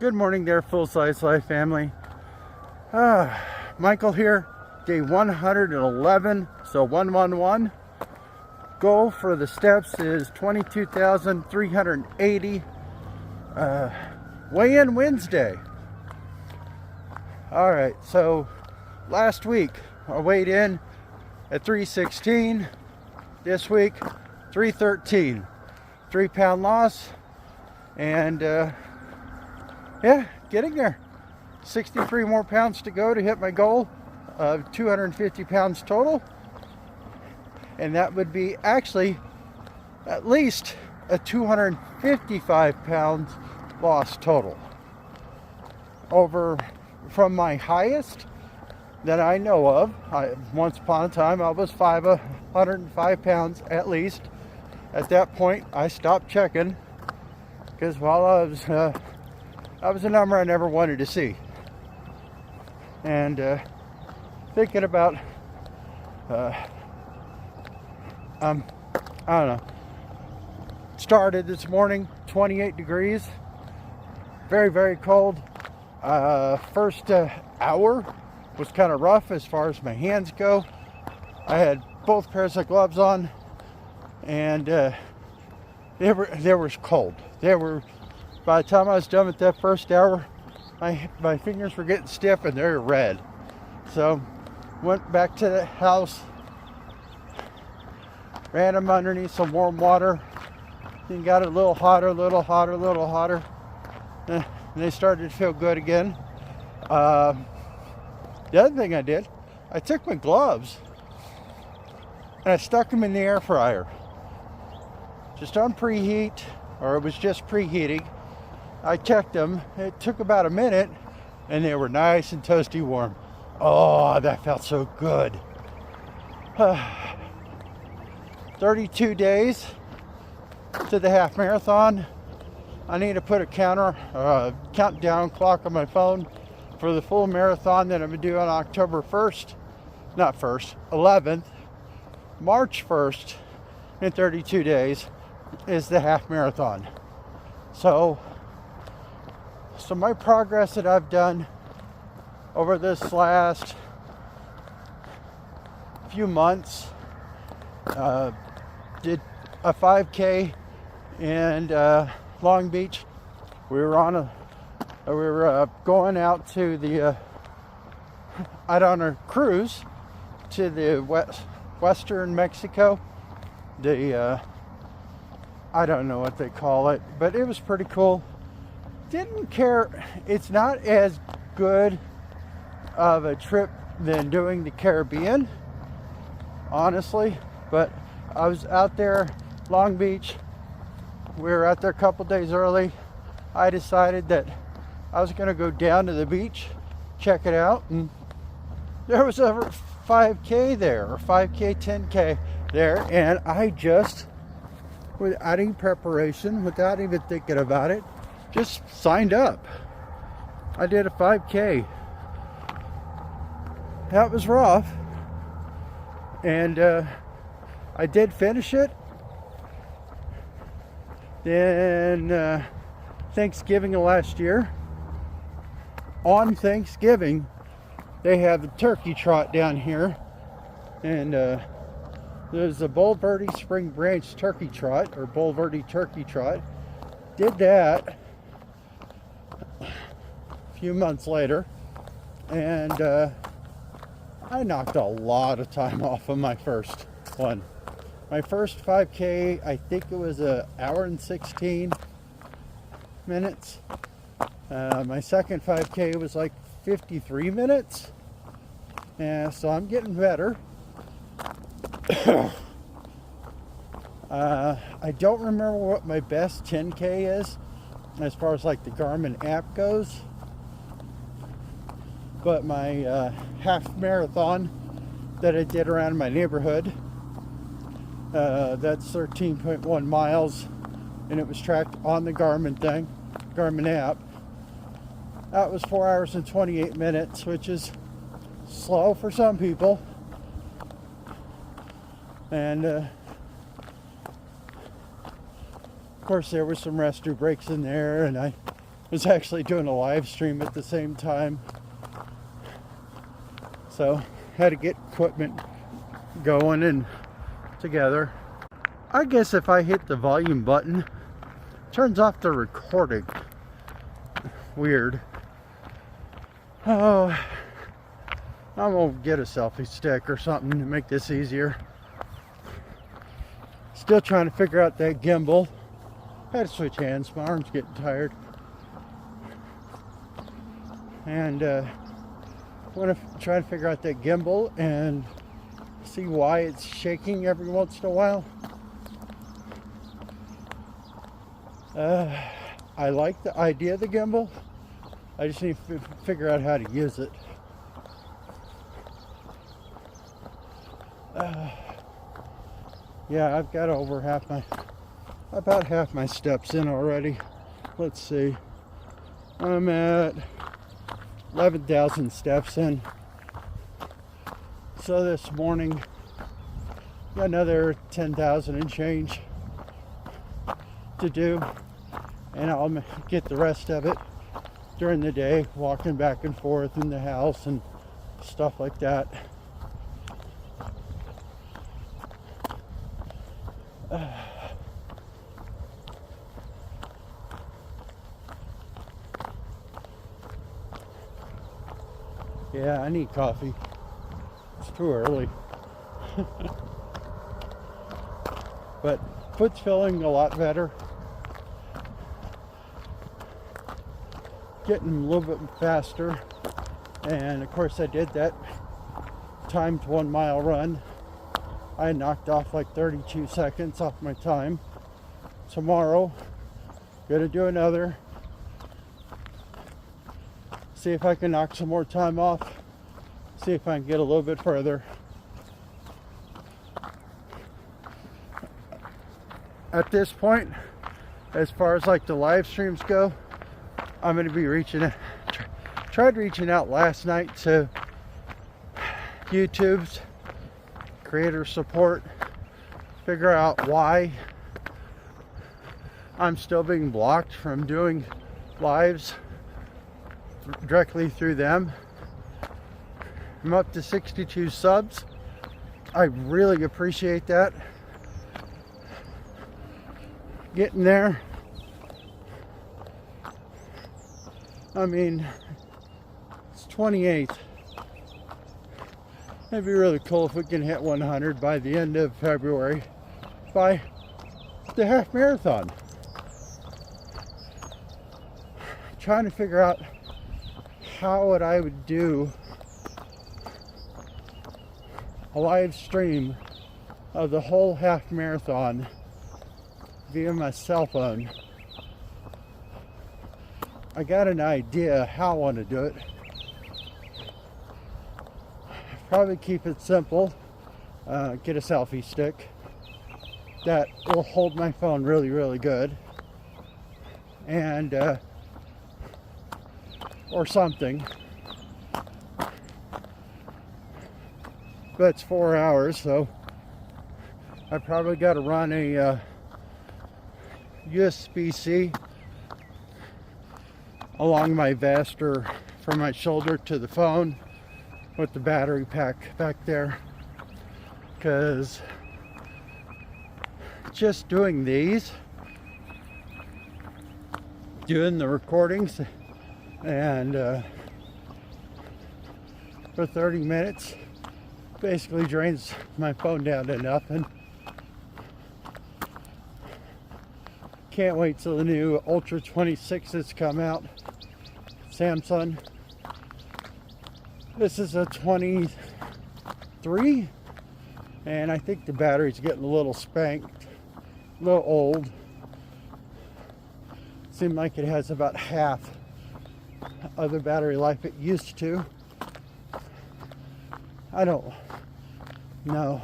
Good morning there, Full Size Life family. Michael here, day 111, so 111. Goal for the steps is 22,380. Weigh-in Wednesday. All right, so last week I weighed in at 316. This week, 313. 3-pound loss, and yeah, getting there. 63 more pounds to go to hit my goal of 250 pounds total. And that would be actually at least a 255 pounds loss total. Over from my highest that I know of. Once upon a time, I was 105 pounds at least. At that point, I stopped checking because while I was a number I never wanted to see. And thinking about, I don't know, started this morning, 28 degrees, very, very cold. First hour was kind of rough as far as my hands go. I had both pairs of gloves on, and they were cold. By the time I was done with that first hour, my fingers were getting stiff and they're red. So went back to the house, ran them underneath some warm water, then got it a little hotter, and they started to feel good again. The other thing I did, I took my gloves and I stuck them in the air fryer. Just on preheat, or it was just preheating. I checked them. It took about a minute, and they were nice and toasty warm. Oh, that felt so good. 32 days to the half marathon. I need to put a countdown clock on my phone for the full marathon that I'm going to do on October 1st. Not 1st, 11th. March 1st, in 32 days, is the half marathon. So my progress that I've done over this last few months, did a 5K in Long Beach. We were going out to the out on a cruise to the western Mexico. I don't know what they call it, but it was pretty cool. Didn't care. It's not as good of a trip than doing the Caribbean, honestly, but I was out there, Long Beach. We were out there a couple days early. I decided that I was going to go down to the beach, check it out, and there was a 5K there, or 5K, 10K there, and I just, without any preparation, without even thinking about it, just signed up. I did a 5K. That was rough, and I did finish it. Then Thanksgiving of last year, on Thanksgiving, they have a turkey trot down here, and there's a Bulverde Spring Branch turkey trot, or Bulverde turkey trot. Did that a few months later, and I knocked a lot of time off of my first one. My first 5K, I think it was an hour and 16 minutes. My second 5K was like 53 minutes. So I'm getting better. I don't remember what my best 10K is as far as like the Garmin app goes. But my half marathon that I did around my neighborhood, that's 13.1 miles, and it was tracked on the Garmin app. That was 4 hours and 28 minutes, which is slow for some people. And of course there were some restroom breaks in there, and I was actually doing a live stream at the same time. So had to get equipment going and together. I guess if I hit the volume button, it turns off the recording. Weird. Oh, I'm gonna get a selfie stick or something to make this easier. Still trying to figure out that gimbal. Had to switch hands, my arm's getting tired. And want to try to figure out that gimbal and see why it's shaking every once in a while. I like the idea of the gimbal. I just need to figure out how to use it. Yeah, I've got about half my steps in already. Let's see. I'm at 11,000 steps in. So this morning, got another 10,000 and change to do, and I'll get the rest of it during the day, walking back and forth in the house and stuff like that. Yeah, I need coffee. It's too early. But foot's feeling a lot better. Getting a little bit faster. And of course I did that timed 1 mile run. I knocked off like 32 seconds off my time. Tomorrow, gonna do another. See if I can knock some more time off. See if I can get a little bit further. At this point, as far as like the live streams go, I'm going to be tried reaching out last night to YouTube's creator support, figure out why I'm still being blocked from doing lives directly through them. I'm up to 62 subs. I really appreciate that. Getting there. I mean, it's 28th. It'd be really cool if we can hit 100 by the end of February, by the half marathon. Trying to figure out how I would do a live stream of the whole half marathon via my cell phone. I got an idea how I want to do it. Probably keep it simple. Get a selfie stick that will hold my phone really, really good. And or something. But it's 4 hours, so I probably got to run a USB-C along my vest or from my shoulder to the phone with the battery pack back there, because just doing these, doing the recordings and for 30 minutes basically drains my phone down to nothing. Can't wait till the new Ultra 26s come out. Samsung. This is a 23, and I think the battery's getting a little spanked, a little old. Seems like it has about half of the battery life it used to. I don't know.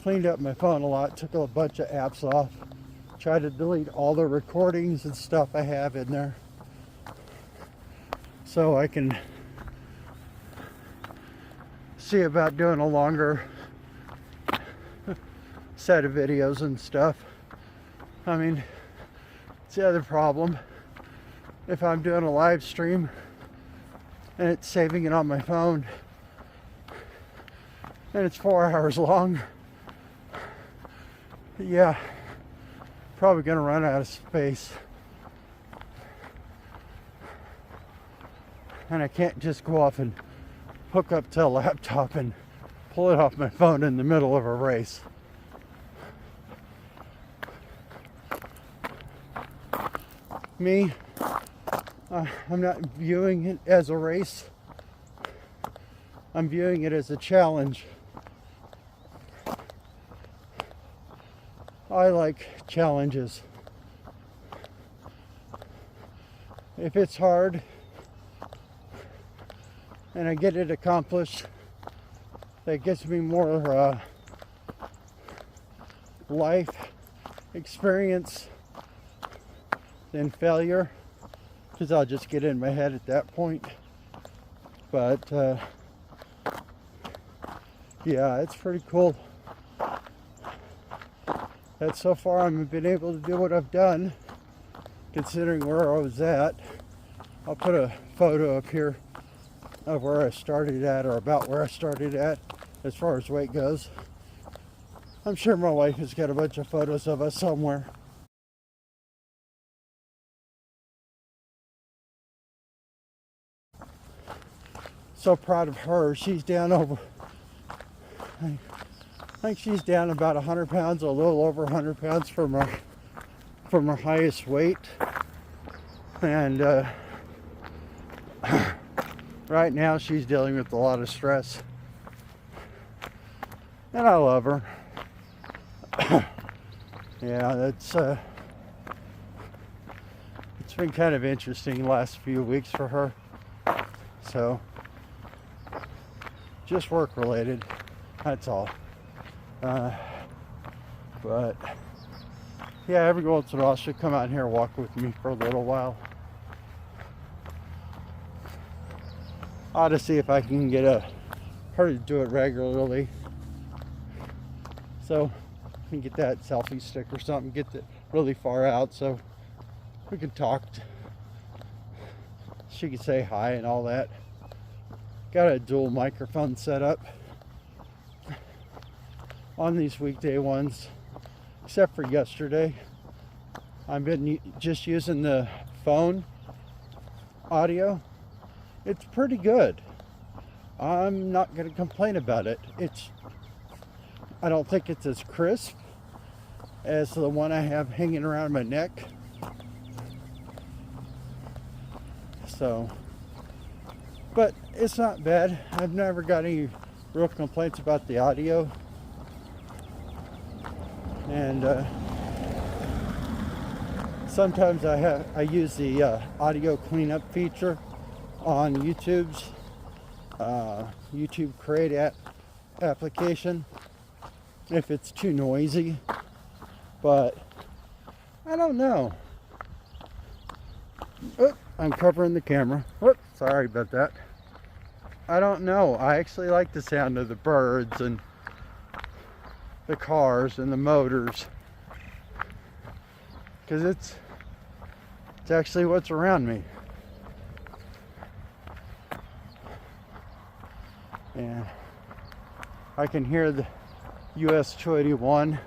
Cleaned up my phone a lot, took a bunch of apps off, tried to delete all the recordings and stuff I have in there so I can see about doing a longer set of videos and stuff. I mean, It's the other problem. If I'm doing a live stream and it's saving it on my phone and it's 4 hours long, yeah, probably gonna run out of space. And I can't just go off and hook up to a laptop and pull it off my phone in the middle of a race. Me, I'm not viewing it as a race. I'm viewing it as a challenge. I like challenges. If it's hard and I get it accomplished, that gives me more life experience than failure, because I'll just get in my head at that point. But yeah, it's pretty cool that so far I've been able to do what I've done, considering where I was at. I'll put a photo up here of where I started at, or about where I started at as far as weight goes. I'm sure my wife has got a bunch of photos of us somewhere. So proud of her. She's down over, I think she's down about 100 pounds, a little over 100 pounds from her highest weight. And right now she's dealing with a lot of stress. And I love her. Yeah, that's it's been kind of interesting the last few weeks for her. So just work related, that's all. But yeah, every once in a while she'll come out here and walk with me for a little while. I ought to see if I can get her to do it regularly, so I can get that selfie stick or something, get it really far out so we can talk. She can say hi and all that. Got a dual microphone set up on these weekday ones, except for yesterday. I've been just using the phone audio. It's pretty good. I'm not going to complain about it. I don't think it's as crisp as the one I have hanging around my neck. So, but it's not bad. I've never got any real complaints about the audio. And sometimes I use the audio cleanup feature on YouTube's YouTube Create application if it's too noisy. But I don't know. Oh, I'm covering the camera. Whoops, sorry about that. I don't know. I actually like the sound of the birds and the cars and the motors, because it's actually what's around me. And I can hear the US 281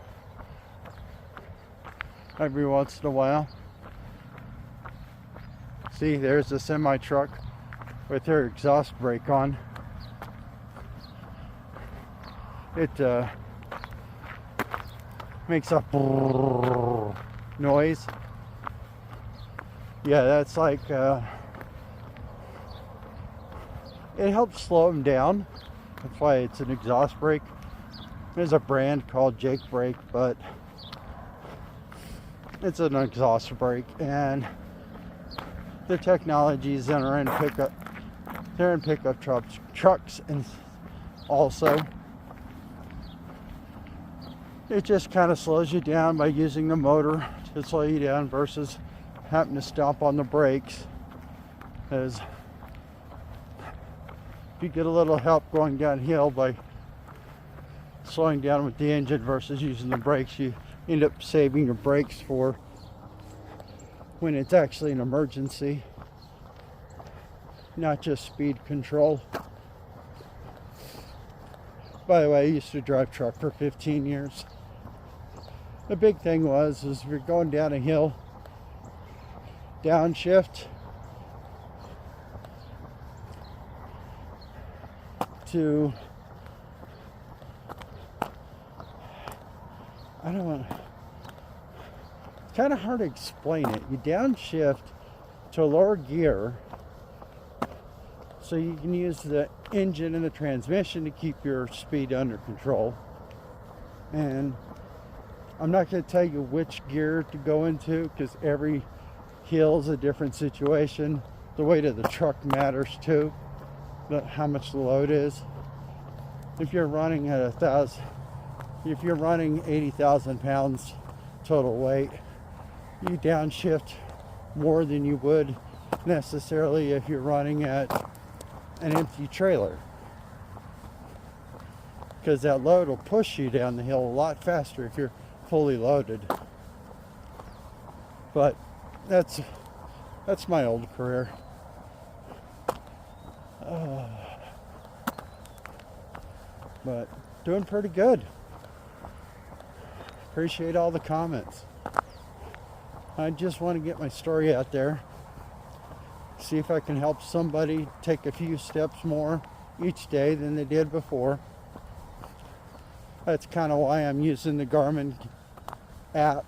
every once in a while. See, there's a semi truck with their exhaust brake on. It makes a noise. Yeah, that's like it helps slow them down. That's why it's an exhaust brake. There's a brand called Jake Brake, but it's an exhaust brake, and the technologies that are in pickup, they're in pickup trucks, and also it just kind of slows you down by using the motor to slow you down versus having to stomp on the brakes. As if you get a little help going downhill by slowing down with the engine versus using the brakes, you end up saving your brakes for when it's actually an emergency, not just speed control. By the way, I used to drive truck for 15 years. The big thing is if you're going down a hill, downshift to, I don't want to, it's kind of hard to explain it. You downshift to a lower gear so you can use the engine and the transmission to keep your speed under control. And I'm not going to tell you which gear to go into because every hill is a different situation. The weight of the truck matters too, how much the load is. If you're running at 80,000 pounds total weight, you downshift more than you would necessarily if you're running at an empty trailer, because that load will push you down the hill a lot faster if you're fully loaded. But that's my old career. But doing pretty good. Appreciate all the comments. I just want to get my story out there. See if I can help somebody take a few steps more each day than they did before. That's kind of why I'm using the Garmin app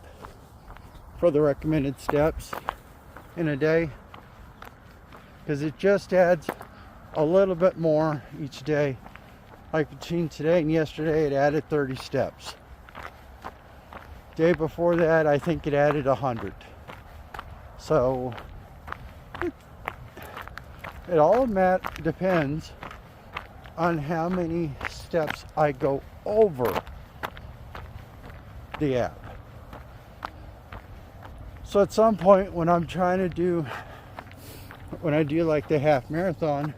for the recommended steps in a day, because it just adds a little bit more each day. Like between today and yesterday, it added 30 steps. Day before that, I think it added 100. So it all depends on how many steps I go over the app. So at some point when I do like the half marathon,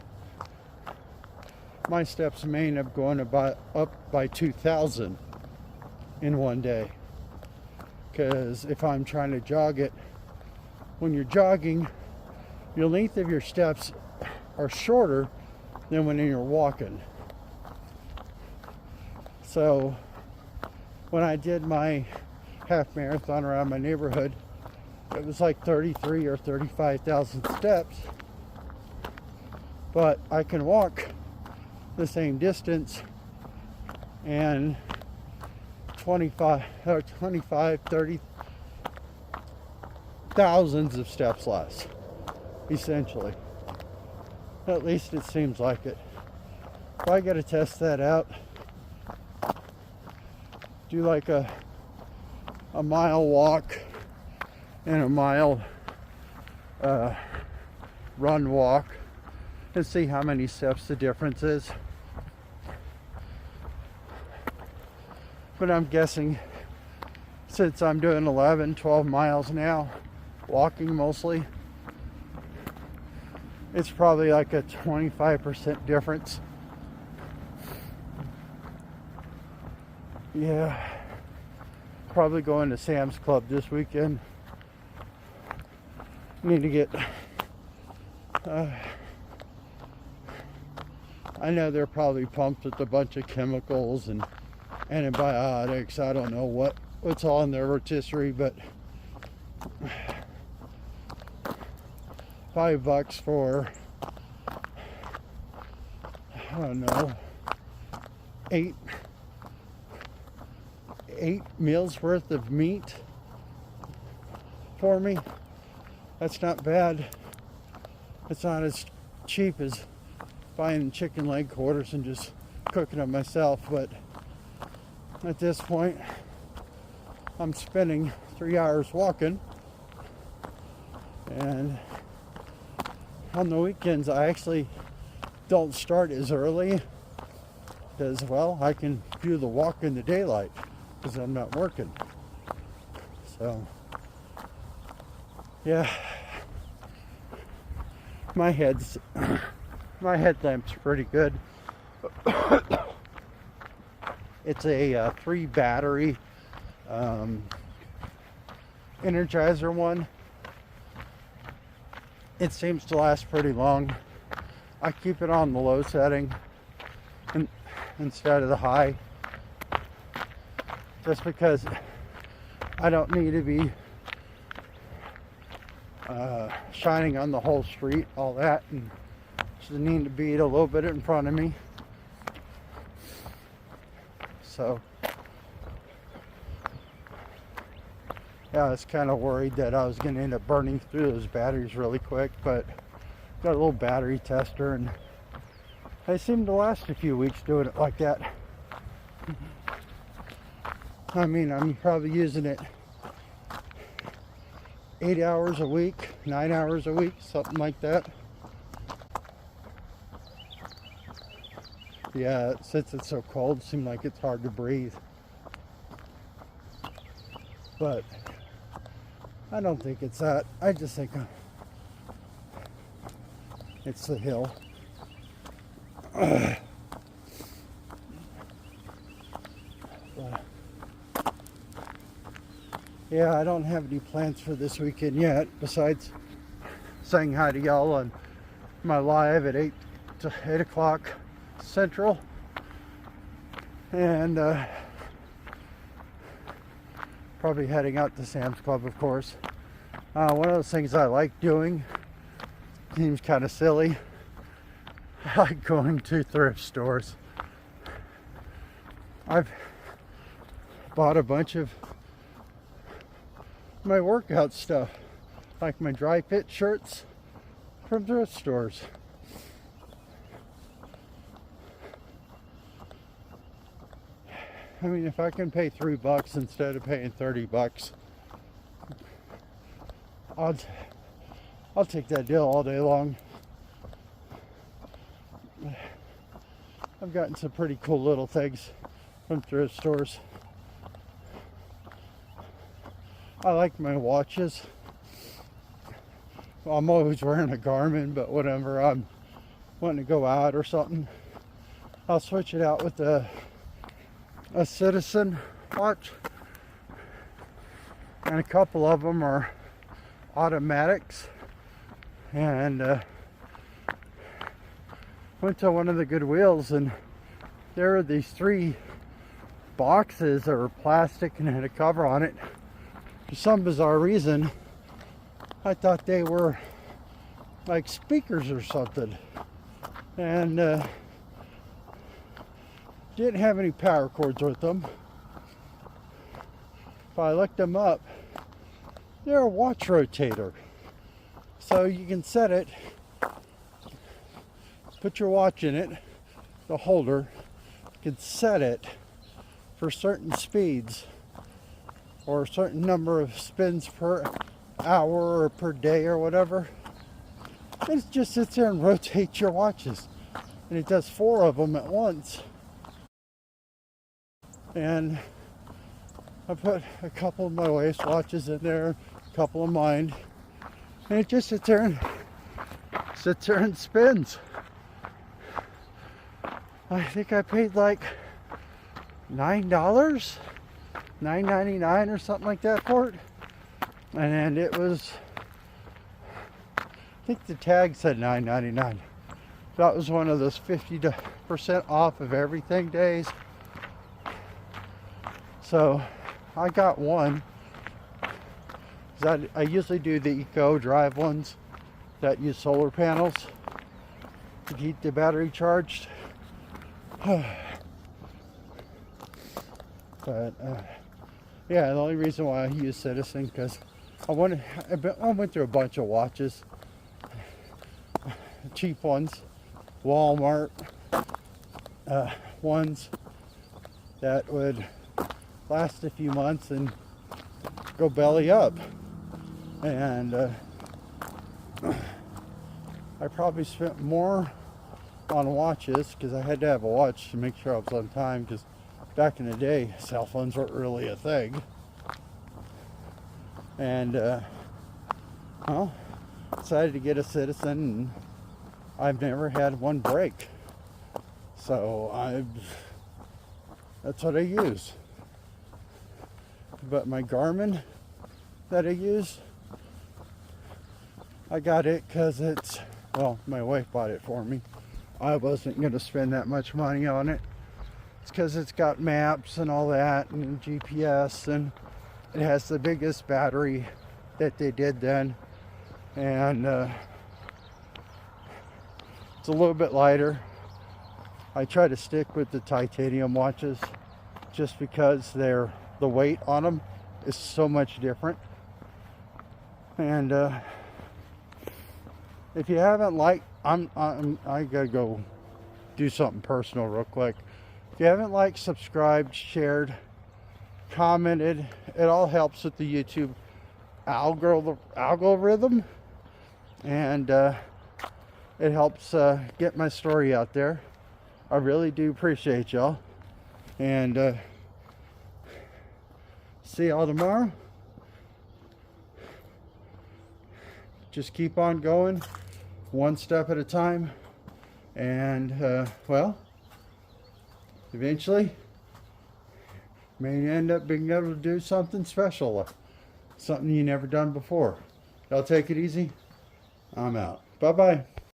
my steps may end up going up by 2,000 in one day. Because if I'm trying to jog it, when you're jogging, your length of your steps are shorter than when you're walking. So when I did my half marathon around my neighborhood, it was like 33 or 35,000 steps, but I can walk the same distance and 25 or 30 thousands of steps less, essentially. At least it seems like it. Well, I got to test that out. Do like a mile walk and a mile run walk and see how many steps the difference is. But I'm guessing since I'm doing 12 miles now, walking mostly, it's probably like a 25% difference. Yeah, probably going to Sam's Club this weekend. Need to get I know they're probably pumped with a bunch of chemicals and antibiotics. I don't know what's all in their rotisserie, but $5 for, I don't know, eight meals worth of meat for me. That's not bad. It's not as cheap as buying chicken leg quarters and just cooking them myself, but at this point I'm spending 3 hours walking, and on the weekends I actually don't start as early because, well, I can do the walk in the daylight because I'm not working. So yeah, my headlamp's pretty good. It's a 3 battery Energizer one. it seems to last pretty long. I keep it on the low setting instead of the high, just because I don't need to be shining on the whole street, all that, and just need to be a little bit in front of me. So yeah, I was kind of worried that I was going to end up burning through those batteries really quick, but got a little battery tester and they seem to last a few weeks doing it like that. I mean, I'm probably using it 8 hours a week, 9 hours a week, something like that. Yeah, since it's so cold, it seems like it's hard to breathe. But I don't think it's that. I just think it's the hill. Yeah, I don't have any plans for this weekend yet, besides saying hi to y'all on my live at 8 o'clock Central. And probably heading out to Sam's Club, of course. One of those things I like doing, seems kind of silly, I like going to thrift stores. I've bought a bunch of my workout stuff, like my dry fit shirts, from thrift stores. I mean, if I can pay $3 instead of paying $30, I'll take that deal all day long. I've gotten some pretty cool little things from thrift stores. I like my watches. Well, I'm always wearing a Garmin, but whenever I'm wanting to go out or something, I'll switch it out with a Citizen watch. And a couple of them are automatics. And went to one of the Goodwills, and there were these 3 boxes that were plastic and had a cover on it. For some bizarre reason, I thought they were like speakers or something, and didn't have any power cords with them. But I looked them up. They're a watch rotator, so you can set it, put your watch in it, the holder, you can set it for certain speeds or a certain number of spins per hour or per day or whatever. And it just sits there and rotates your watches, and it does 4 of them at once. And I put a couple of my wife's watches in there, a couple of mine, and it just sits there and spins. I think I paid like $9, $9.99 or something like that for it. And it was, I think the tag said $9.99. That was one of those 50% off of everything days. So I got one. I usually do the Eco Drive ones that use solar panels to keep the battery charged. But yeah, the only reason why I use Citizen, because I went through a bunch of watches, cheap ones, Walmart ones that would last a few months and go belly up. And I probably spent more on watches, because I had to have a watch to make sure I was on time, because back in the day cell phones weren't really a thing. And well, decided to get a Citizen, and I've never had one break, so that's what I use. But my Garmin that I use I got it because it's, well, my wife bought it for me. I wasn't going to spend that much money on it. It's because it's got maps and all that and GPS, and it has the biggest battery that they did then. And it's a little bit lighter. I try to stick with the titanium watches just because the weight on them is so much different. And if you haven't liked, I gotta go do something personal real quick. If you haven't liked, subscribed, shared, commented, it all helps with the YouTube algorithm, and it helps get my story out there. I really do appreciate y'all, and see y'all tomorrow. Just keep on going, one step at a time, and well, eventually may end up being able to do something special, something you never done before. Y'all take it easy. I'm out. Bye bye.